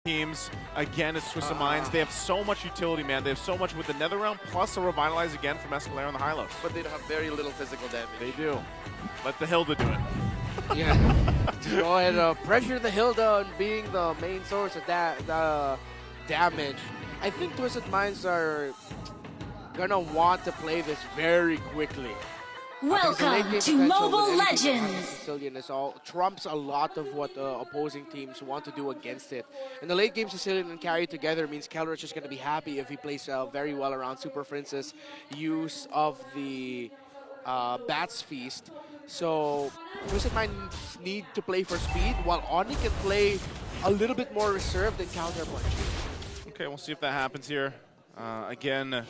teams. Again, it's Twisted Minds. They have so much utility, man. They have so much with the Nether Realm, plus a Revitalize again from Escalera on the Hylos. But they have very little physical damage. They do. Let the Hilda do it. Yeah. Just go ahead and pressure the Hilda on being the main source of the damage. I think Twisted Minds are gonna want to play this very quickly. Welcome to Mobile Legends! Sicilian is all trumps a lot of what opposing teams want to do against it. In the late game, Sicilian and carry together means Keller is just going to be happy if he plays very well around Super Prince's use of the Bat's Feast. So Twisted Minds need to play for speed, while Onic can play a little bit more reserved and counterpunch. Okay, we'll see if that happens here. Again,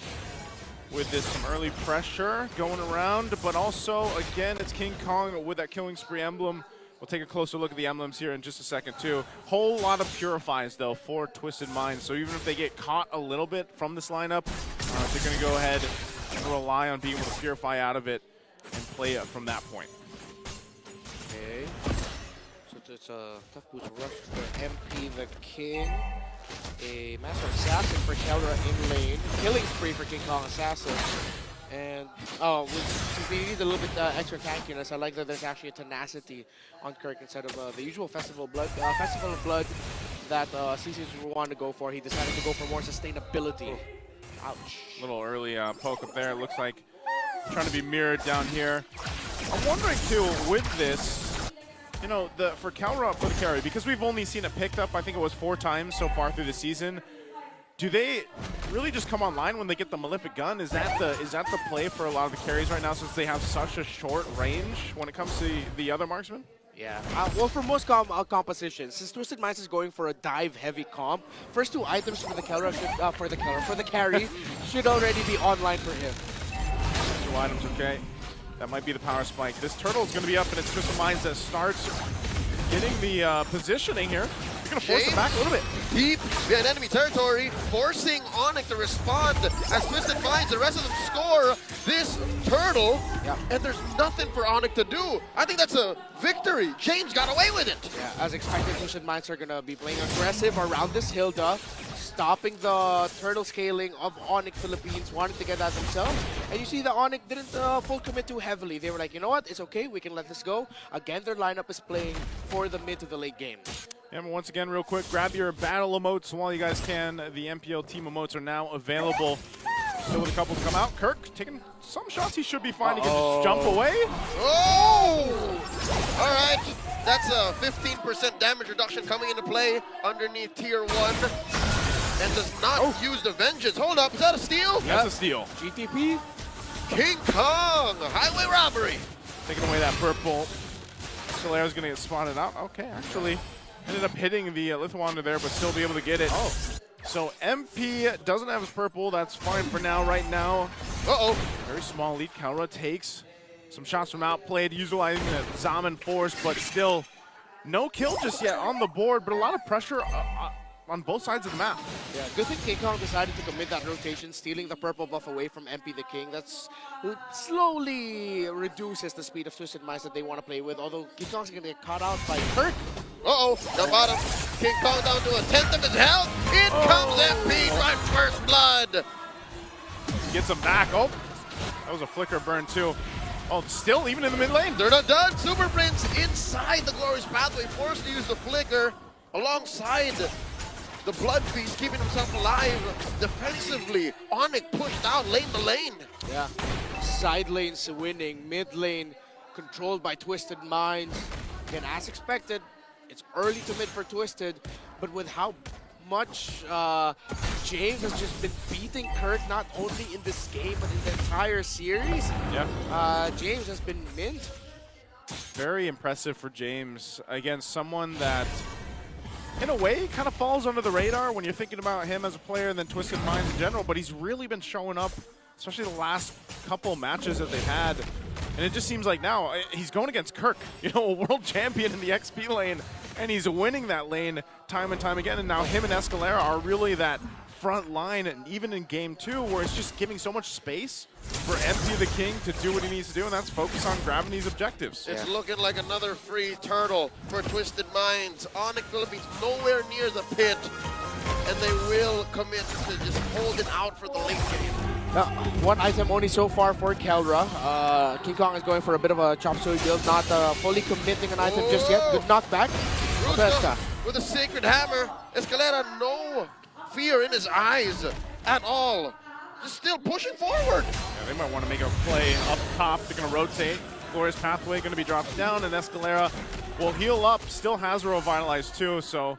with this some early pressure going around, but also, again, it's King Kong with that Killing Spree emblem. We'll take a closer look at the emblems here in just a second, too. Whole lot of Purifies, though, for Twisted Minds. So even if they get caught a little bit from this lineup, they're going to go ahead and rely on being able to Purify out of it and play it from that point. Okay. So it's a tough boost rush for MP the King. A Master Assassin for Keldra in lane. Killing Spree for King Kong Assassin. And, since they need a little bit extra tankiness, I like that there's actually a tenacity on Kirk instead of the usual Festival of Blood that CC's wanted to go for. He decided to go for more sustainability. Ouch. Little early poke up there. It looks like trying to be mirrored down here. I'm wondering, too, with this, you know, for Calra for the carry, because we've only seen it picked up, I think it was 4 times so far through the season. Do they really just come online when they get the Malefic Gun? Is that the play for a lot of the carries right now, since they have such a short range when it comes to the other marksmen? Yeah, well, for most compositions, since Twisted Minds is going for a dive-heavy comp, first 2 items for the carry should already be online for him. 2 items, okay. That might be the power spike. This turtle is going to be up, and it's Twisted Minds that starts getting the positioning here. You're going to force it back a little bit. Deep behind enemy territory, forcing Onic to respond as Twisted Minds, the rest of them score this turtle, and there's nothing for Onic to do. I think that's a victory. James got away with it. Yeah, as expected, Twisted Minds are going to be playing aggressive around this Hilda, stopping the turtle scaling of Onic Philippines, wanting to get that themselves. And you see that Onic didn't full commit too heavily. They were like, you know what, it's okay, we can let this go. Again, their lineup is playing for the mid to the late game. And once again, real quick, grab your battle emotes while you guys can. The MPL team emotes are now available. Still with a couple to come out. Kirk taking some shots. He should be fine. He can just jump away. Oh! All right. That's a 15% damage reduction coming into play underneath tier 1. And does not use the Vengeance. Hold up, is that a steal? That's a steal. GTP. King Kong, highway robbery. Taking away that purple. Solera's going to get spotted out. Okay, actually ended up hitting the Lithuander there, but still be able to get it. Oh. So MP doesn't have his purple. That's fine for now. Right now, very small lead. Calra takes some shots from outplayed, utilizing the Zaman force, but still no kill just yet on the board, but a lot of pressure on both sides of the map. Yeah, good thing King Kong decided to commit that rotation, stealing the purple buff away from MP the King. That's slowly reduces the speed of Twisted Minds that they want to play with, although King Kong's going to get caught out by Kirk. The bottom. King Kong down to 1/10 of his health. In comes MP, right first blood. Gets him back. Oh, that was a flicker burn too. Oh, still even in the mid lane. They're not done. Super Prince inside the Glorious Pathway, forced to use the flicker alongside the Blood Feast, keeping himself alive defensively. Onic pushed out lane to lane. Yeah, side lane's winning, mid lane controlled by Twisted Minds. Again, as expected, it's early to mid for Twisted, but with how much James has just been beating Kirk, not only in this game, but in the entire series, James has been mint. Very impressive for James against someone that, in a way, kind of falls under the radar when you're thinking about him as a player and then Twisted Minds in general, but he's really been showing up, especially the last couple matches that they've had. And it just seems like now he's going against Kirk, you know, a world champion in the XP lane, and he's winning that lane time and time again. And now him and Escalera are really that front line, and even in game 2, where it's just giving so much space for MP the King to do what he needs to do, and that's focus on grabbing these objectives. It's looking like another free turtle for Twisted Minds. Onic Philippines nowhere near the pit, and they will commit to just hold it out for the late game. One item only so far for Keldra. King Kong is going for a bit of a chop suey build, not fully committing an item just yet. Good knockback. Brusco with a Sacred Hammer. Escalera, no fear in his eyes at all. Just still pushing forward. Yeah, they might want to make a play up top. They're going to rotate. Glorious Pathway going to be dropped down, and Escalera will heal up. Still has a Revitalize too, so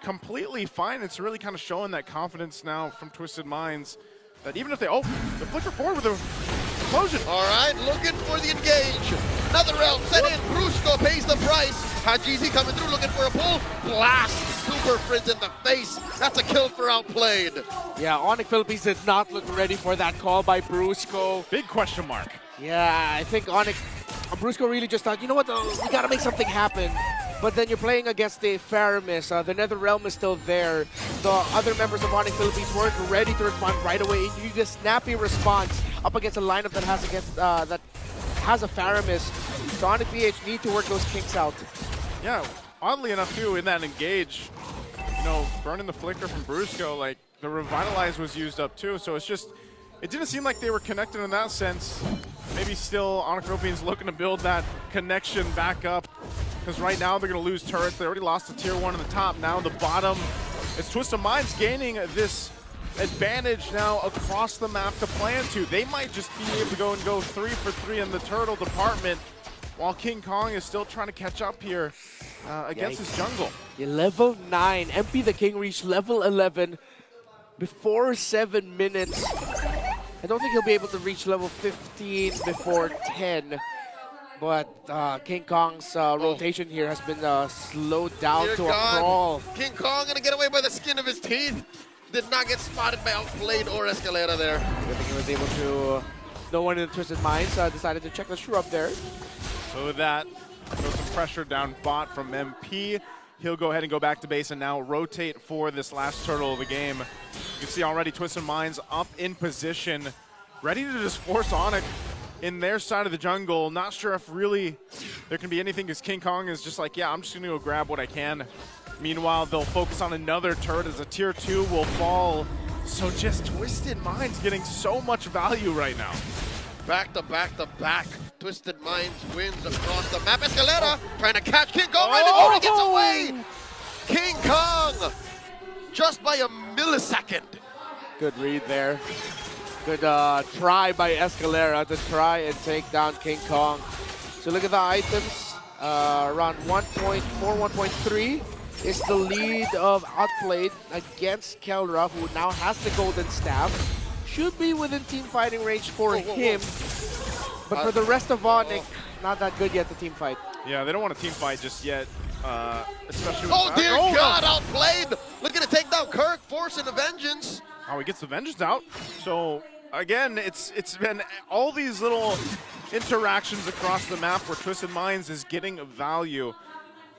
completely fine. It's really kind of showing that confidence now from Twisted Minds that even if they, the flicker forward with a explosion. All right, looking for the engage. Another round set in. Brusco pays the price. Hajizi coming through looking for a pull. Blast Super Frizz in the face. That's a kill for outplayed. Yeah, Onic Philippines did not look ready for that call by Brusco. Big question mark. Yeah, I think Brusco really just thought, you know what, we gotta make something happen. But then you're playing against the Faramis. The Nether Realm is still there. The other members of Onic Philippines weren't ready to respond right away. You need a snappy response up against a lineup that has a Faramis. So Onic BH need to work those kinks out. Yeah, oddly enough too, in that engage, you know, burning the flicker from Brusco, like the Revitalize was used up too. So it's just, it didn't seem like they were connected in that sense. Maybe still Onic Philippines looking to build that connection back up. Because right now they're going to lose turrets. They already lost the tier 1 in the top. Now the bottom, it's Twisted Minds gaining this advantage now across the map to plan to. They might just be able to go 3 for 3 in the turtle department, while King Kong is still trying to catch up here against his jungle. Yeah, level 9. MP the King reached level 11 before 7 minutes. I don't think he'll be able to reach level 15 before 10. But King Kong's rotation here has been slowed down to a crawl. King Kong gonna get away by the skin of his teeth. Did not get spotted by Outplayed or Escalera there. I think he was able to. No one in the Twisted Minds decided to check the shrew up there. So with that, throw some pressure down bot from MP. He'll go ahead and go back to base and now rotate for this last turtle of the game. You can see already Twisted Minds up in position, ready to just force Onic in their side of the jungle. Not sure if really there can be anything, because King Kong is just like, yeah, I'm just going to go grab what I can. Meanwhile, they'll focus on another turret as a tier 2 will fall. So just Twisted Minds getting so much value right now. Back to back to back. Twisted Minds wins across the map. Escalera trying to catch King Kong right before he gets away. King Kong just by a millisecond. Good read there. Good try by Escalera to try and take down King Kong. So look at the items. Around 1.4, 1.3 is the lead of Outplayed against Keldra, who now has the golden staff. Should be within team fighting range for him. But for the rest of Onic, not that good yet to team fight. Yeah, they don't want to team fight just yet. Especially with oh dear God, Outplayed! Looking to take down Kirk, forcing a vengeance. Oh, he gets the vengeance out. So again, it's been all these little interactions across the map where Twisted Minds is getting value,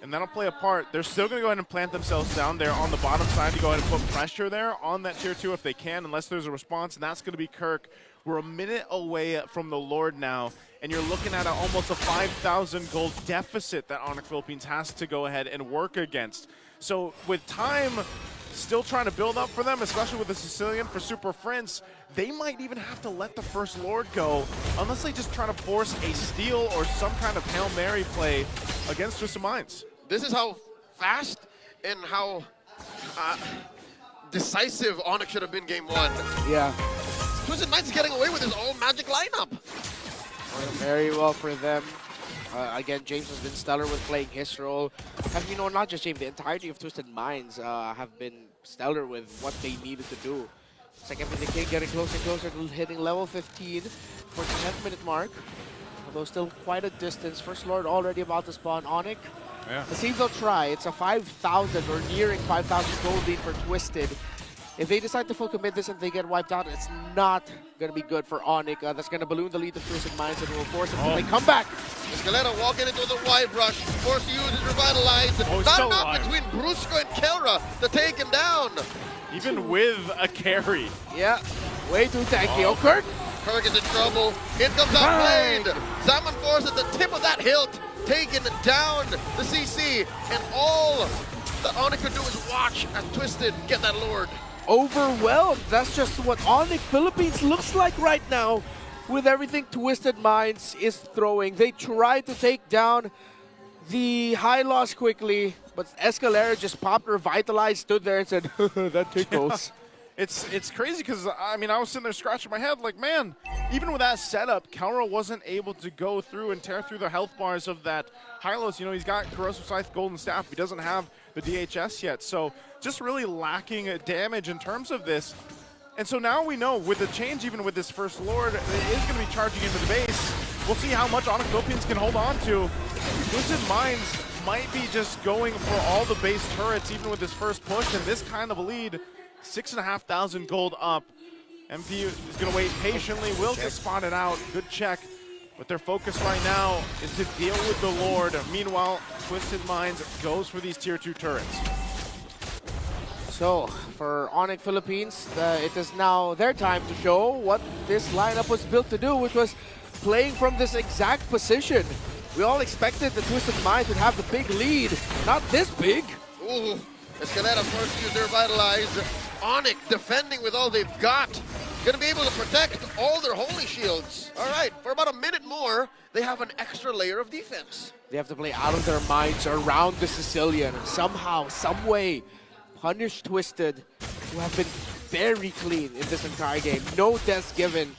and that'll play a part. They're still going to go ahead and plant themselves down there on the bottom side to go ahead and put pressure there on that tier 2 if they can, unless there's a response, and that's going to be Kirk. We're a minute away from the Lord now, and you're looking at almost a 5,000 gold deficit that Onic Philippines has to go ahead and work against. So with time still trying to build up for them, especially with the Sicilian for Super Prince, they might even have to let the first Lord go unless they just try to force a steal or some kind of Hail Mary play against Twisted Minds. This is how fast and how decisive Onic should have been game 1. Yeah. Twisted Minds is getting away with his own magic lineup. Very well for them. Again, James has been stellar with playing his role. And you know, not just James, the entirety of Twisted Minds have been stellar with what they needed to do. It's like every King getting closer and closer to hitting level 15 for the 10th minute mark. Although still quite a distance. First Lord already about to spawn. Onic. Yeah. Let's see if they'll try. It's a 5,000 or nearing 5,000 gold lead for Twisted. If they decide to full commit this and they get wiped out, it's not going to be good for Onic. That's going to balloon the lead of Twisted Minds and will force them to make comeback. Escalera walking into the wide rush, forced to use his Revitalize. Not enough between Brusco and Kelra to take him down. Even with a carry. Yeah, way too tanky. Oh, Kirk. Kirk is in trouble. Here comes Outplayed. Salmon Force at the tip of that hilt, taking down the CC. And all that Onic could do is watch as Twisted get that Lord. Overwhelmed. That's just what Onic Philippines looks like right now with everything Twisted Minds is throwing. They tried to take down the high loss quickly, but Escalera just popped Revitalized, stood there and said, that tickles. It's crazy because, I mean, I was sitting there scratching my head like, man, even with that setup, Kelra wasn't able to go through and tear through the health bars of that Hylos. You know, he's got Corrosive Scythe, Golden Staff. He doesn't have the DHS yet. So just really lacking damage in terms of this. And so now we know with the change, even with this first Lord, it is going to be charging into the base. We'll see how much Onic Philippines can hold on to. Twisted Minds might be just going for all the base turrets, even with this first push, and this kind of a lead. 6,500 gold up. MP is going to wait patiently, will get spotted out. Good check. But their focus right now is to deal with the Lord. Meanwhile, Twisted Minds goes for these tier 2 turrets. So, for Onic Philippines, it is now their time to show what this lineup was built to do, which was playing from this exact position. We all expected the Twisted Minds would have the big lead. Not this big. Ooh, Escalera forced to use their Revitalize. Onic defending with all they've got. Going to be able to protect all their holy shields. All right, for about a minute more, they have an extra layer of defense. They have to play out of their minds around the Sicilian and somehow, some way, punish Twisted, who have been very clean in this entire game. No deaths given.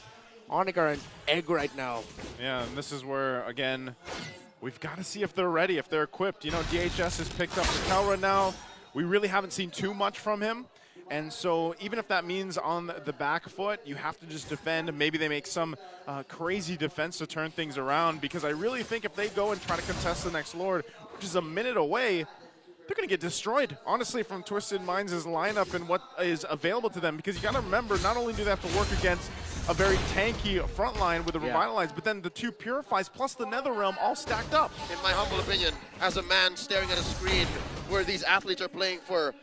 Onic are an egg right now. Yeah, and this is where, again, we've got to see if they're ready, if they're equipped. You know, DHS has picked up the Kelra now. We really haven't seen too much from him. And so even if that means on the back foot, you have to just defend. Maybe they make some crazy defense to turn things around, because I really think if they go and try to contest the next Lord, which is a minute away, they're going to get destroyed, honestly, from Twisted Minds' lineup and what is available to them. Because you got to remember, not only do they have to work against a very tanky front line with the Revitalize, but then the 2 Purifies plus the Netherrealm all stacked up. In my humble opinion, as a man staring at a screen where these athletes are playing for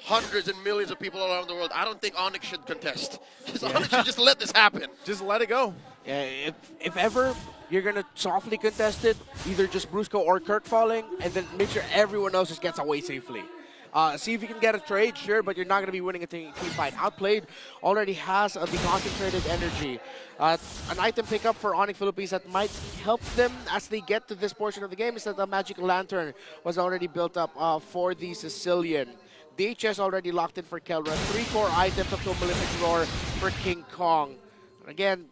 hundreds and millions of people all around the world, I don't think Onic should contest. Onic should just let this happen. Just let it go. Yeah, if ever you're going to softly contest it, either just Brusco or Kirk falling, and then make sure everyone else just gets away safely. See if you can get a trade, sure, but you're not going to be winning a team fight. Outplayed already has the concentrated energy. An item pickup for Onic Philippines that might help them as they get to this portion of the game is that the Magical Lantern was already built up for the Sicilian. DHS already locked in for Kelra. 3 core items up to a Malefic Roar for King Kong. Again,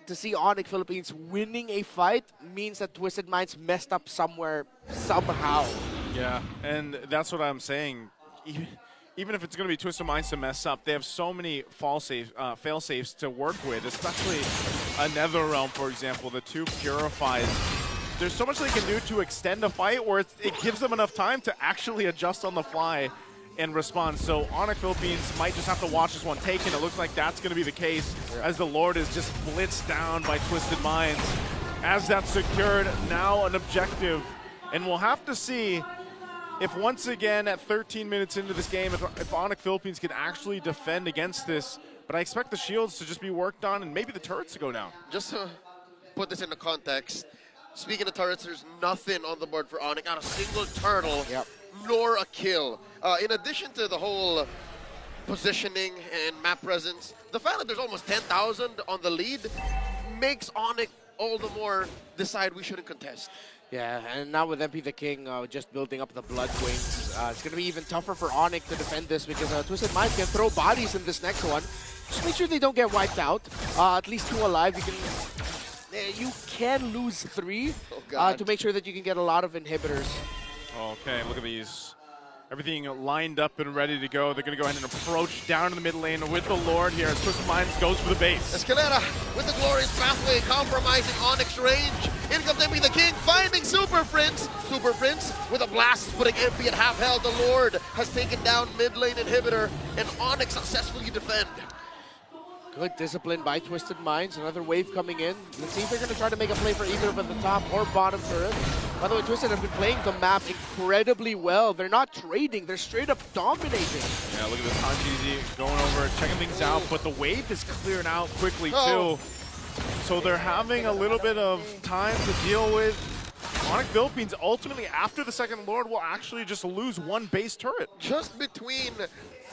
to see Onic Philippines winning a fight means that Twisted Minds messed up somewhere, somehow. Yeah, and that's what I'm saying. Even if it's going to be Twisted Minds to mess up, they have so many fail safes to work with, especially a Netherrealm, for example, the 2 Purifies. There's so much they can do to extend a fight where it gives them enough time to actually adjust on the fly and respond. So Onic Philippines might just have to watch this one taken. It looks like that's going to be the case as the Lord is just blitzed down by Twisted Minds. As that's secured, now an objective. And we'll have to see if once again at 13 minutes into this game, if Onic Philippines can actually defend against this. But I expect the shields to just be worked on and maybe the turrets to go down. Just to put this into context, speaking of turrets, there's nothing on the board for Onic. Not a single turtle. Nor a kill. In addition to the whole positioning and map presence, the fact that there's almost 10,000 on the lead makes Onic all the more decide we shouldn't contest. Yeah, and now with MP the King just building up the Blood Wings, it's going to be even tougher for Onic to defend this because Twisted Minds can throw bodies in this next one. Just make sure they don't get wiped out. At least 2 alive. You can lose 3 to make sure that you can get a lot of inhibitors. Okay, look at these everything lined up and ready to go. They're going to go ahead and approach down to the mid lane with the Lord here as Twisted Minds goes for the base. Escalera with the glorious pathway, compromising Onyx range. In comes MP the King, finding Super Prince. Super Prince with a blast, putting MP at half health. The Lord has taken down mid lane inhibitor, and Onyx successfully defend. Good discipline by Twisted Minds. Another wave coming in. Let's see if they're going to try to make a play for either of the top or bottom turret. By the way, Twisted have been playing the map incredibly well. They're not trading. They're straight up dominating. Yeah, look at this Hanjizi going over, checking things out, but the wave is cleared out quickly too. So they're having a little bit of time to deal with. Onic Philippines ultimately, after the second Lord, will actually just lose one base turret. Just between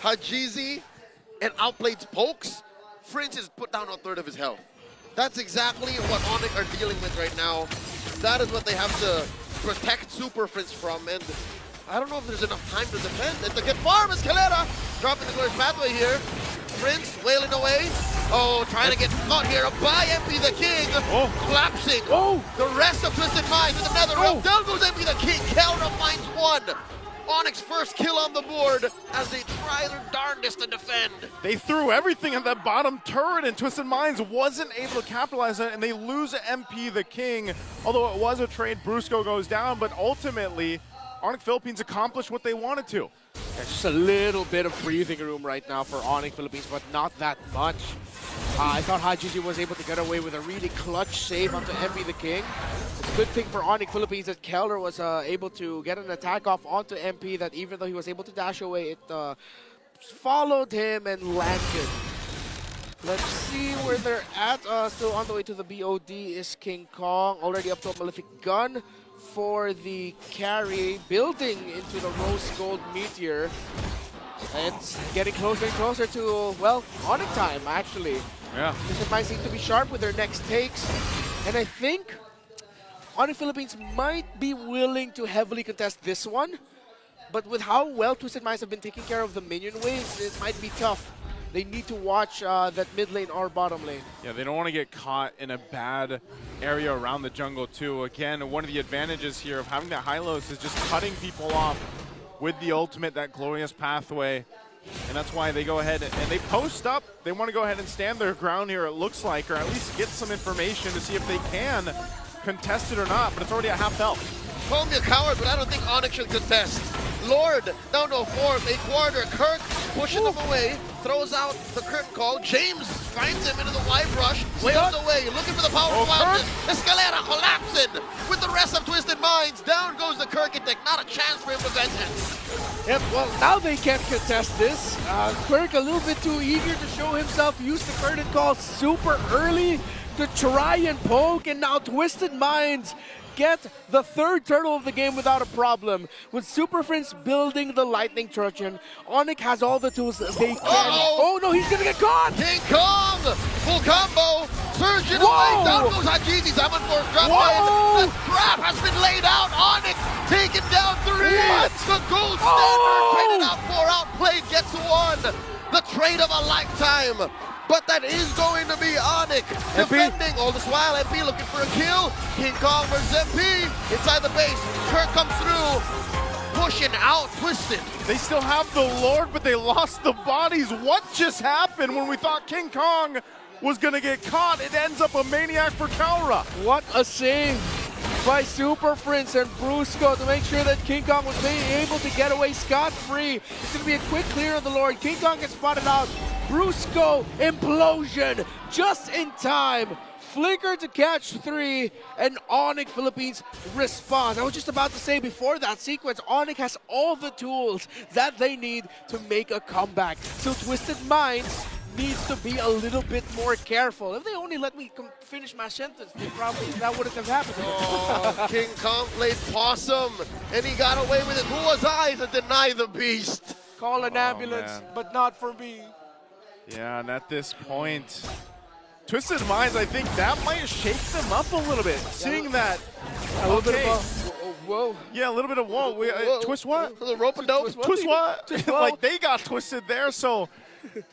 Hajizi and Outplayed's pokes, Prince has put down a third of his health. That's exactly what Onic are dealing with right now. That is what they have to protect Super Prince from, and I don't know if there's enough time to defend. And to get farm is Calera, dropping the glorious pathway here. Prince wailing away. Oh, trying to get caught here by MP the King, collapsing. The rest of Twisted Minds with another rope. Down goes MP the King. Calera finds one. Onyx first kill on the board as they try their darndest to defend. They threw everything at that bottom turret, and Twisted Minds wasn't able to capitalize on it, and they lose MP the King. Although it was a trade, Brusco goes down, but ultimately, Onic Philippines accomplished what they wanted to. Yeah, just a little bit of breathing room right now for Onic Philippines, but not that much. I thought Hajiji was able to get away with a really clutch save onto MP the King. It's a good thing for Onic Philippines that Keller was able to get an attack off onto MP, that even though he was able to dash away, it followed him and landed. Let's see where they're at. Still on the way to the BOD is King Kong, already up to a Malefic Gun for the carry, building into the Rose Gold Meteor. It's getting closer and closer to, well, Onic time, actually. Yeah. Twisted Minds seem to be sharp with their next takes. And I think Onic Philippines might be willing to heavily contest this one. But with how well Twisted Minds have been taking care of the minion waves, it might be tough. They need to watch that mid lane or bottom lane. Yeah, they don't want to get caught in a bad area around the jungle too. Again, one of the advantages here of having that Hylos is just cutting people off with the ultimate, that glorious pathway. And that's why they go ahead and they post up. They want to go ahead and stand their ground here, it looks like, or at least get some information to see if they can contest it or not, but it's already at half health. Call me a coward, but I don't think Onyx should contest. Lord down to a fourth, a quarter. Kirk pushing them away, throws out the curtain call. James finds him into the wide rush, wails away, looking for the power of wildness. Escalera collapsing with the rest of Twisted Minds. Down goes the Kirkitek, not a chance for him to vengeance. Yep, well, now they can't contest this. Kirk a little bit too eager to show himself, used the curtain call super early to try and poke, and now Twisted Minds get the third turtle of the game without a problem. With Super Prince building the Lightning Trojan, Onic has all the tools they can. Oh no, he's gonna get caught! King Kong! Full combo! Surgeon away! Down goes Hajizi. Simon for drop in. The trap has been laid out. Onic taken down 3. The gold standard traded out 4. Outplayed gets 1. The trade of a lifetime. But that is going to be Onic defending. All this while, MP looking for a kill. King Kong versus MP inside the base. Kirk comes through, pushing out Twisted. They still have the Lord, but they lost the bodies. What just happened when we thought King Kong was going to get caught? It ends up a maniac for Kaura. What a save by Super Prince and Brusco to make sure that King Kong was able to get away scot-free. It's going to be a quick clear of the Lord. King Kong gets spotted out. Brusco implosion just in time. Flicker to catch 3, and Onic Philippines responds. I was just about to say, before that sequence, Onic has all the tools that they need to make a comeback. So Twisted Minds needs to be a little bit more careful. If they only let me finish my sentence, that wouldn't have happened. Oh, King Kong played possum, and he got away with it. Who was I to deny the beast? Call an ambulance, but not for me. Yeah, and at this point, Twisted Minds, I think that might shake them up a little bit. Seeing that, a little bit of a whoa. Yeah, a little bit of whoa. Twist what? The rope-a-dope. Twist what? Like, they got twisted there, so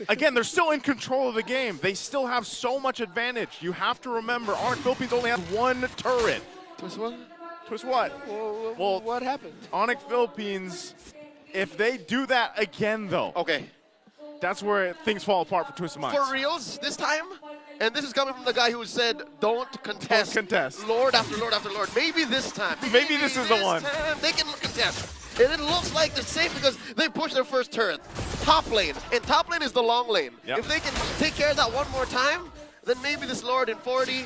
again, they're still in control of the game. They still have so much advantage. You have to remember, Onic Philippines only has 1 turret. Twist what? Twist what? Well, what happened? Onic Philippines If they do that again, though, Okay. that's where things fall apart for Twisted Minds. For reals this time? And this is coming from the guy who said, don't contest. Don't contest. Lord after Lord after Lord. Maybe this time. Maybe this is the one. Time they can contest. And it looks like they're safe because they pushed their first turret. Top lane. And top lane is the long lane. Yep. If they can take care of that one more time, then maybe this Lord in 40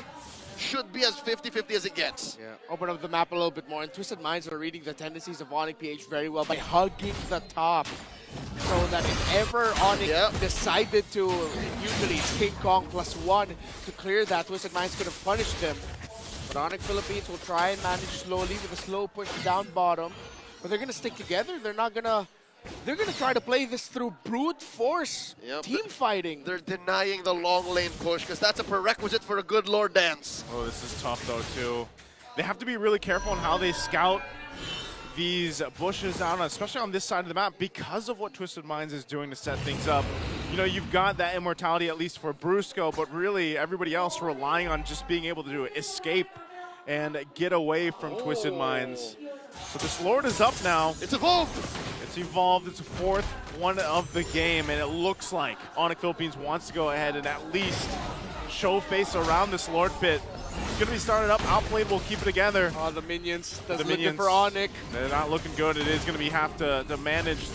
should be as 50-50 as it gets. Yeah, open up the map a little bit more. And Twisted Minds are reading the tendencies of Onic PH very well by hugging the top. So that if ever Onic decided to, usually it's King Kong +1 to clear that, Twisted Minds could have punished them. But Onic Philippines will try and manage slowly with a slow push down bottom. But they're going to stick together. They're not going to... They're going to try to play this through brute force team fighting. They're denying the long lane push because that's a prerequisite for a good Lord dance. Oh, this is tough, though, too. They have to be really careful on how they scout these bushes out, especially on this side of the map, because of what Twisted Minds is doing to set things up. You know, you've got that immortality, at least for Brusco, but really everybody else relying on just being able to do escape and get away from Twisted Minds. So this Lord is up now. It's evolved. It's evolved. It's a fourth one of the game, and it looks like Onic Philippines wants to go ahead and at least show face around this Lord pit. It's going to be started up. Outplayed will keep it together. Oh, the minions. That's The looking minions, for Onic. they're not looking good. It is going to be have to manage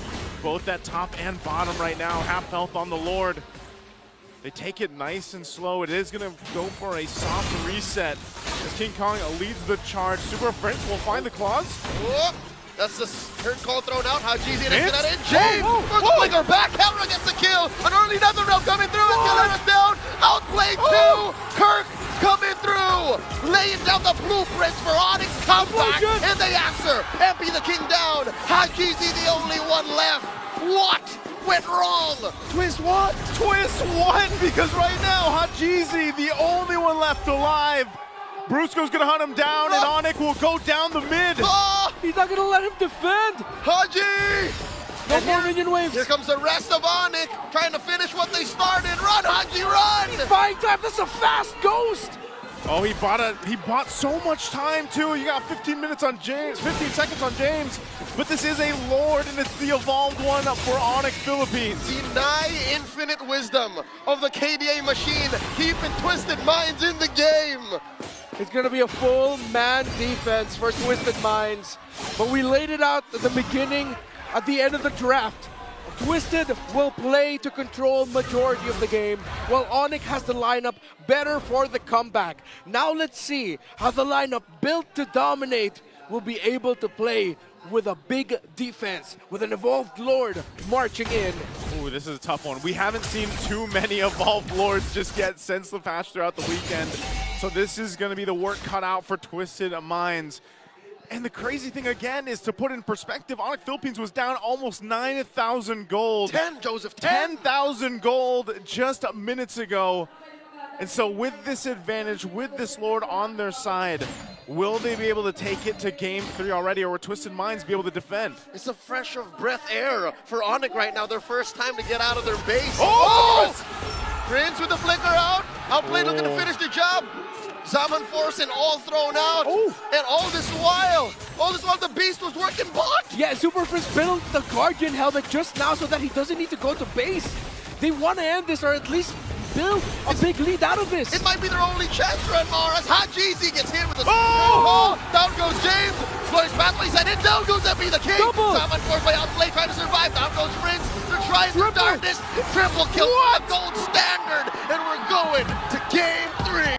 both that top and bottom right now. Half health on the Lord. They take it nice and slow. It is going to go for a soft reset as King Kong leads the charge. Super Prince will find the claws. Whoop. That's the turn call thrown out. How easy it is Vince? to get in. James! First flicker back. Helra gets the kill. An early Nether Realm coming through. Killer is down. Outplayed two. Kirk coming through. Laying down the blueprints for Onyx comeback. And they answer. MP the king down. Hajizi the only one left. What went wrong? Twist what? Twist one, because right now Hajizi, the only one left alive. Brusco's gonna hunt him down, and Onic will go down the mid. Oh, He's not going to let him defend. Haji! No more minion waves. Here comes the rest of Onic, trying to finish what they started. Run, Haji, run! Buying time. That's a fast ghost. Oh, he bought so much time too. You got 15 minutes on James, 15 seconds on James. But this is a Lord, and it's the evolved one for Onic Philippines. Deny infinite wisdom of the KDA machine, keeping Twisted Minds in the game. It's going to be a full man defense for Twisted Minds. But we laid it out at the beginning, at the end of the draft. Twisted will play to control majority of the game, while Onic has the lineup better for the comeback. Now let's see how the lineup built to dominate will be able to play with a big defense, with an evolved Lord marching in. Ooh, this is a tough one. We haven't seen too many evolved Lords just yet since the patch throughout the weekend. So this is going to be the work cut out for Twisted Minds. And the crazy thing again is, to put in perspective, Onic Philippines was down almost 9,000 gold. 10, Joseph, 10. 10,000 gold just minutes ago. And so with this advantage, with this Lord on their side, will they be able to take it to game 3 already, or will Twisted Minds be able to defend? It's a fresh of breath air for Onic right now. Their first time to get out of their base. Oh! Prince with the flicker out. Outplayed looking to finish the job. Zaman Force and all thrown out. And all this while the Beast was working bot. Yeah, Super Prince built the Guardian helmet just now so that he doesn't need to go to base. They want to end this, or at least build a big lead out of this. It might be their only chance to run Mars. Hajizi gets hit with a down goes James. Flourish Pathways and in down goes MP the king. Zaman Force by outplay trying to survive. Down goes Prince. They're trying to start this. Triple kill. Gold standard. And we're going to game 3.